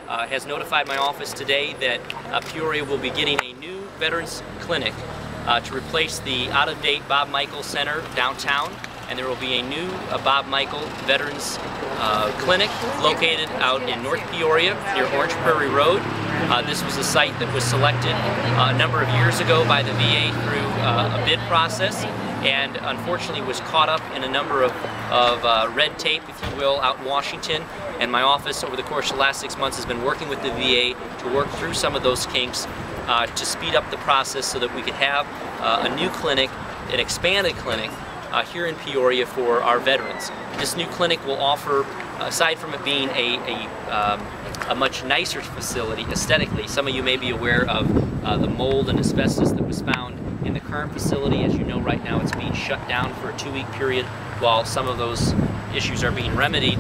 has notified my office today that Peoria will be getting a new veterans clinic to replace the out-of-date Bob Michael Center downtown, and there will be a new Bob Michael Veterans Clinic located out in North Peoria near Orange Prairie Road. This was a site that was selected a number of years ago by the VA through a bid process, and unfortunately was caught up in a number of red tape, if you will, out in Washington. And my office over the course of the last 6 months has been working with the VA to work through some of those kinks to speed up the process so that we could have a new clinic, an expanded clinic, here in Peoria for our veterans. This new clinic will offer, aside from it being a much nicer facility aesthetically, some of you may be aware of the mold and asbestos that was found in the current facility. As you know, right now it's being shut down for a 2-week period while some of those issues are being remedied.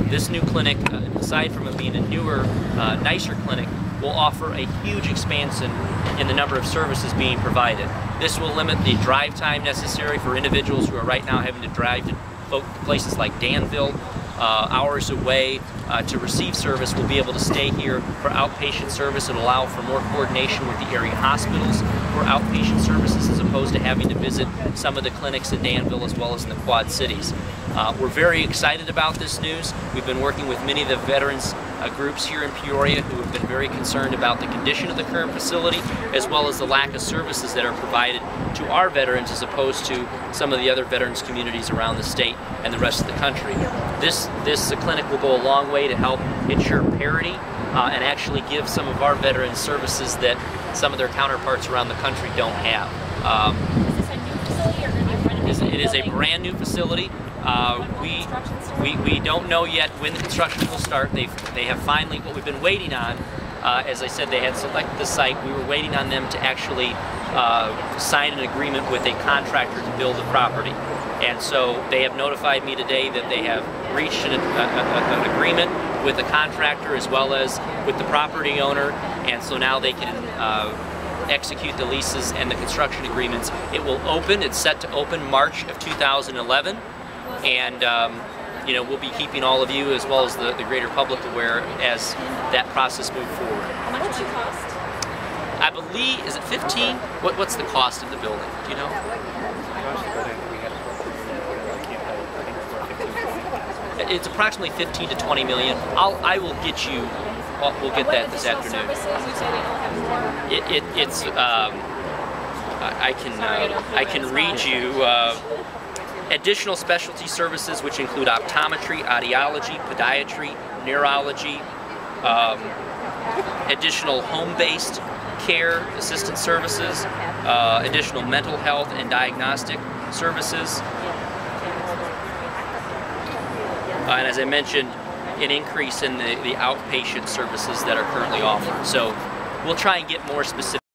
This new clinic, aside from it being a newer, nicer clinic, will offer a huge expansion in the number of services being provided. This will limit the drive time necessary for individuals who are right now having to drive to places like Danville, hours away to receive service. Will be able to stay here for outpatient service and allow for more coordination with the area hospitals for outpatient services, as opposed to having to visit some of the clinics in Danville as well as in the Quad Cities. We're very excited about this news. We've been working with many of the veterans groups here in Peoria who have been very concerned about the condition of the current facility, as well as the lack of services that are provided to our veterans as opposed to some of the other veterans communities around the state and the rest of the country. This clinic will go a long way to help ensure parity and actually give some of our veterans services that some of their counterparts around the country don't have. Is this a new facility or going to be renovated? It is a brand new facility. We don't know yet when the construction will start. They have finally, what we've been waiting on, as I said, they had selected the site. We were waiting on them to actually sign an agreement with a contractor to build the property. And so they have notified me today that they have reached an agreement with the contractor as well as with the property owner, and so now they can execute the leases and the construction agreements. It will open, it's set to open March of 2011, and you know, we'll be keeping all of you as well as the greater public aware as that process moves forward. How much would it cost? I believe, is it 15? What's the cost of the building? Do you know? It's approximately 15 to 20 million. I will get you. We'll get that this afternoon. I can read you additional specialty services, which include optometry, audiology, podiatry, neurology, additional home-based care assistance services, additional mental health and diagnostic services, and as I mentioned, an increase in the outpatient services that are currently offered. So we'll try and get more specific.